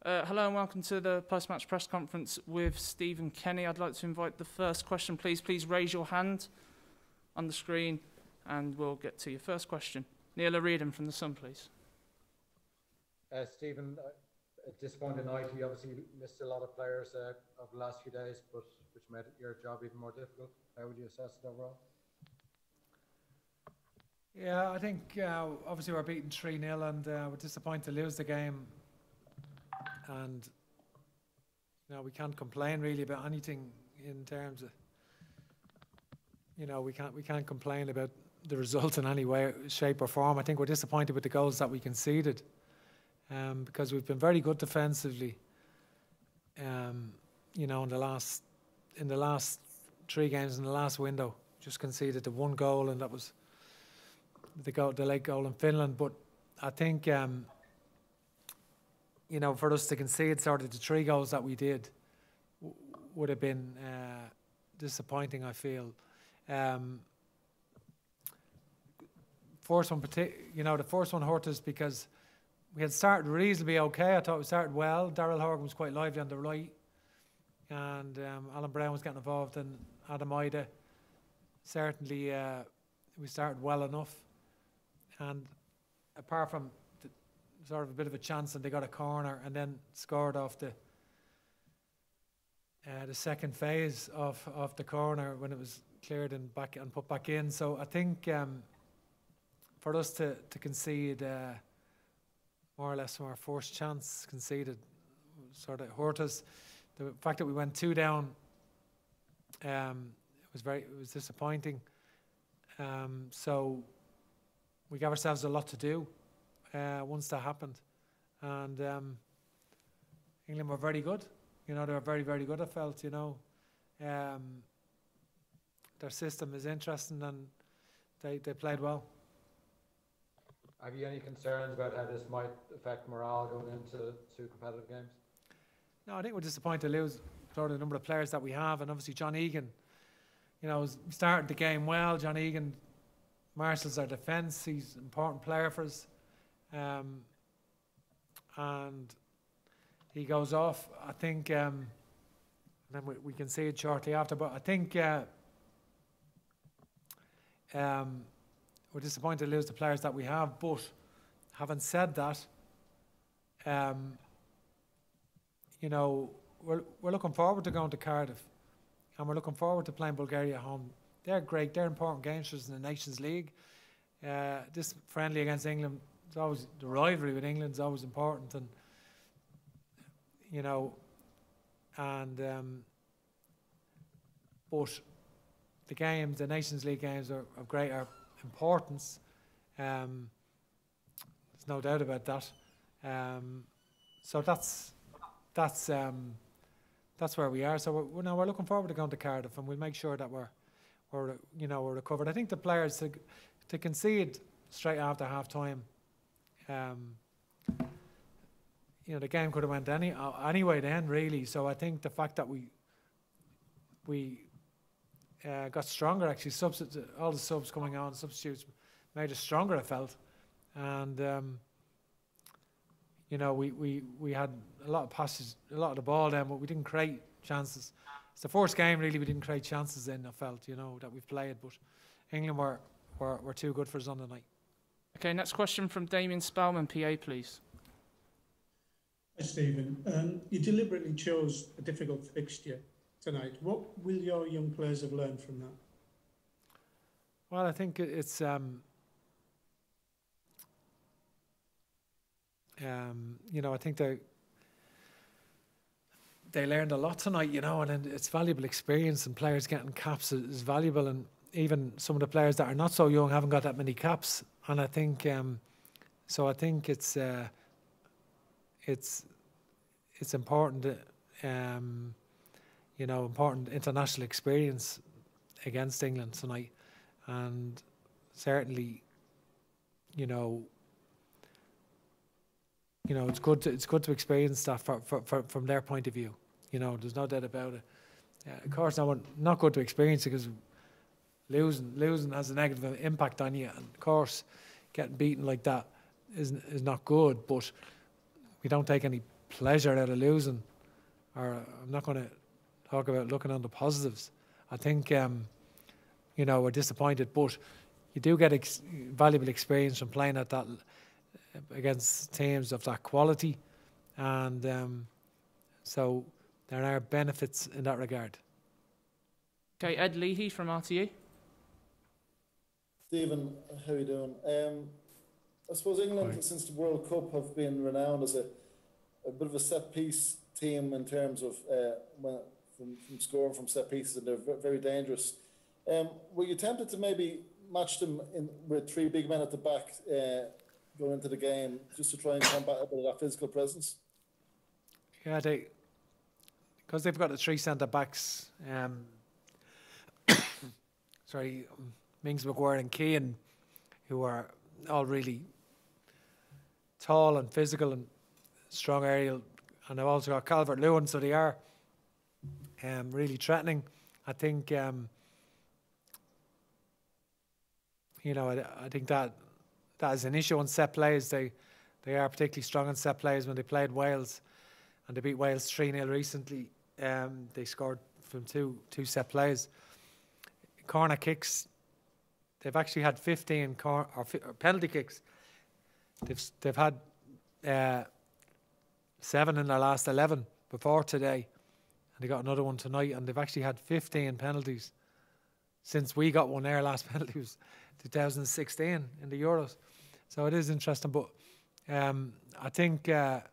Hello and welcome to the post-match press conference with Stephen Kenny. I'd like to invite the first question, please. Please raise your hand on the screen and we'll get to your first question. Neil O'Riordan from The Sun, please. Stephen, a disappointing night. You obviously missed a lot of players over the last few days, but which made your job even more difficult. How would you assess it overall? Yeah, I think obviously we're beaten 3-0 and we're disappointed to lose the game. And we can't complain really about anything in terms of, we can't complain about the result in any way, shape or form. I think we're disappointed with the goals that we conceded, because we've been very good defensively. In the last 3 games in the last window, just conceded the 1 goal, and that was the late goal in Finland. But I think for us to concede sort of the 3 goals that we did would have been disappointing, I feel. The first one hurt us because we had started reasonably okay. I thought we started well. Daryl Horgan was quite lively on the right, and Alan Brown was getting involved, and Adam Ida. Certainly, we started well enough, and apart from sort of a bit of a chance, and they got a corner and then scored off the second phase of the corner when it was cleared and put back in. So I think for us to concede more or less from our first chance conceded sort of hurt us. The fact that we went 2 down, it was disappointing. So we gave ourselves a lot to do once that happened, and England were very good. They were very, very good. I felt, their system is interesting and they played well. Have you any concerns about how this might affect morale going into 2 competitive games? No, I think we're disappointed to lose the number of players that we have, and obviously John Egan, started the game well. John Egan marshals our defence. He's an important player for us. And he goes off, I think, and then we can see it shortly after, but I think we're disappointed to lose the players that we have. But having said that, we're looking forward to going to Cardiff, and we're looking forward to playing Bulgaria at home. They're great. They're important games for us in the Nations League. This friendly against England, it's always, the rivalry with England is always important, and but the Nations League games are of greater importance. There's no doubt about that. So that's where we are. So we're looking forward to going to Cardiff, and we'll make sure that we're recovered. I think the players to concede straight after half time. The game could have went anyway then, really. So I think the fact that we got stronger, actually, all the subs coming on, substitutes made us stronger, I felt. And we had a lot of passes, a lot of the ball then, but we didn't create chances. It's the first game really we didn't create chances in, I felt, that we've played, but England were too good for us on the night. Okay, next question from Damien Spellman, PA, please. Hi, Stephen. You deliberately chose a difficult fixture tonight. What will your young players have learned from that? Well, I think it's I think they learned a lot tonight, and it's valuable experience, and players getting caps is valuable, and even some of the players that are not so young haven't got that many caps, and I think so. I think it's important, important international experience against England tonight, and certainly, it's good to experience that from their point of view. There's no doubt about it. Of course, not good to experience it because losing has a negative impact on you, and of course, getting beaten like that is not good. But we don't take any pleasure out of losing, or I'm not going to talk about looking on the positives. I think, we're disappointed, but you do get valuable experience from playing at that against teams of that quality, and so there are benefits in that regard. Okay, Ed Leahy from RTE. Stephen, how are you doing? I suppose England, since the World Cup, have been renowned as a bit of a set-piece team in terms of from scoring from set pieces, and they're very dangerous. Were you tempted to maybe match them with three big men at the back going into the game, just to try and combat a bit of that physical presence? Yeah, because they've got the three centre backs. Mings, McGuire and Keane, who are all really tall and physical and strong aerial, and they've also got Calvert-Lewin, so they are really threatening. I think I think that is an issue on set plays. They are particularly strong on set plays. When they played Wales and they beat Wales 3-0 recently, they scored from two set plays. Corner kicks, they've actually had 15 penalty kicks. They've had 7 in their last 11 before today, and they got another one tonight, and they've actually had 15 penalties since we got one. Their last penalty was 2016 in the Euros, so it is interesting. But I think they're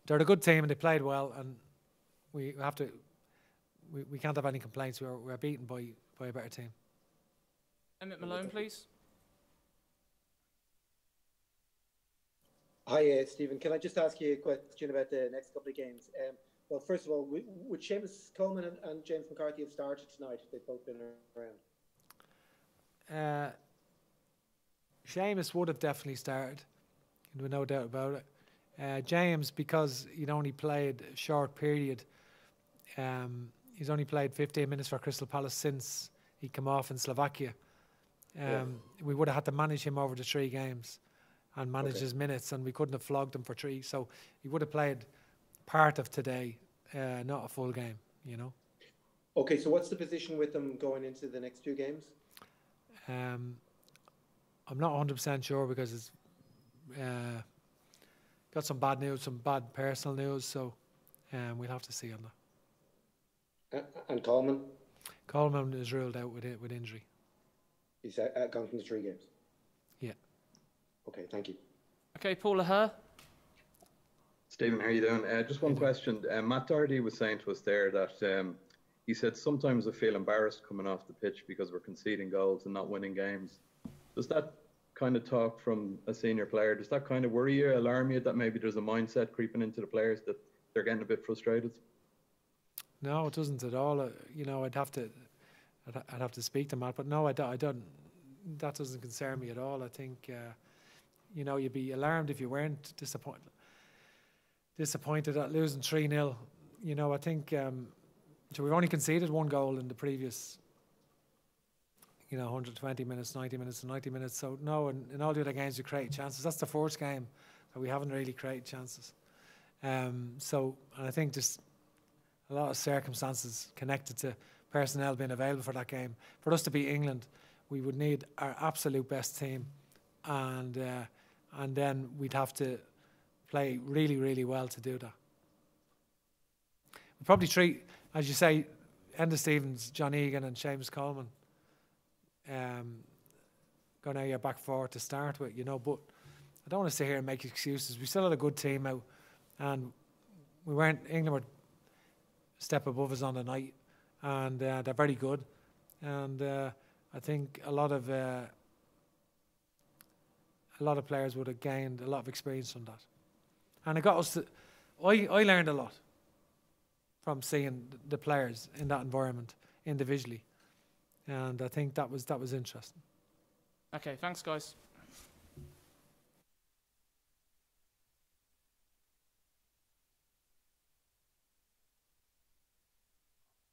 a good team and they played well, and we can't have any complaints. We're beaten by a better team. Emmett Malone, please. Hi, Stephen. Can I just ask you a question about the next couple of games? Well, first of all, would Seamus Coleman and James McCarthy have started tonight? They've both been around. Seamus would have definitely started, with no doubt about it. James, because he'd only played a short period, he's only played 15 minutes for Crystal Palace since he came off in Slovakia. We would have had to manage him over the 3 games and manage his minutes, and we couldn't have flogged him for 3. So he would have played part of today, not a full game, Okay, so what's the position with them going into the next 2 games? I'm not 100% sure, because it's got some bad news, some bad personal news, so we'll have to see on that. And Coleman? Coleman is ruled out with injury. He's gone from the 3 games? Yeah. Okay, thank you. Okay, Paul O'Hare. Stephen, how are you doing? Just one question. Matt Doherty was saying to us there that he said sometimes I feel embarrassed coming off the pitch because we're conceding goals and not winning games. Does that kind of talk from a senior player? Does that kind of worry you, alarm you, that maybe there's a mindset creeping into the players that they're getting a bit frustrated? No, it doesn't at all. I'd have to speak to Matt, but no, I don't. That doesn't concern me at all. I think you'd be alarmed if you weren't disappointed at losing 3-0. I think so we've only conceded 1 goal in the previous 120 minutes, 90 minutes and 90 minutes. So no, in all the other games we create chances. That's the first game that we haven't really created chances. And I think just a lot of circumstances connected to personnel being available for that game. For us to beat England, we would need our absolute best team, and then we'd have to play really, really well to do that. We'd probably treat, as you say, Enda Stevens, John Egan and Seamus Coleman going out your back 4 to start with, but I don't want to sit here and make excuses. We still had a good team out, and England were a step above us on the night, and they're very good, and I think a lot of players would have gained a lot of experience from that, and it got us to. I learned a lot from seeing the players in that environment individually, and I think that was interesting. Okay, thanks guys.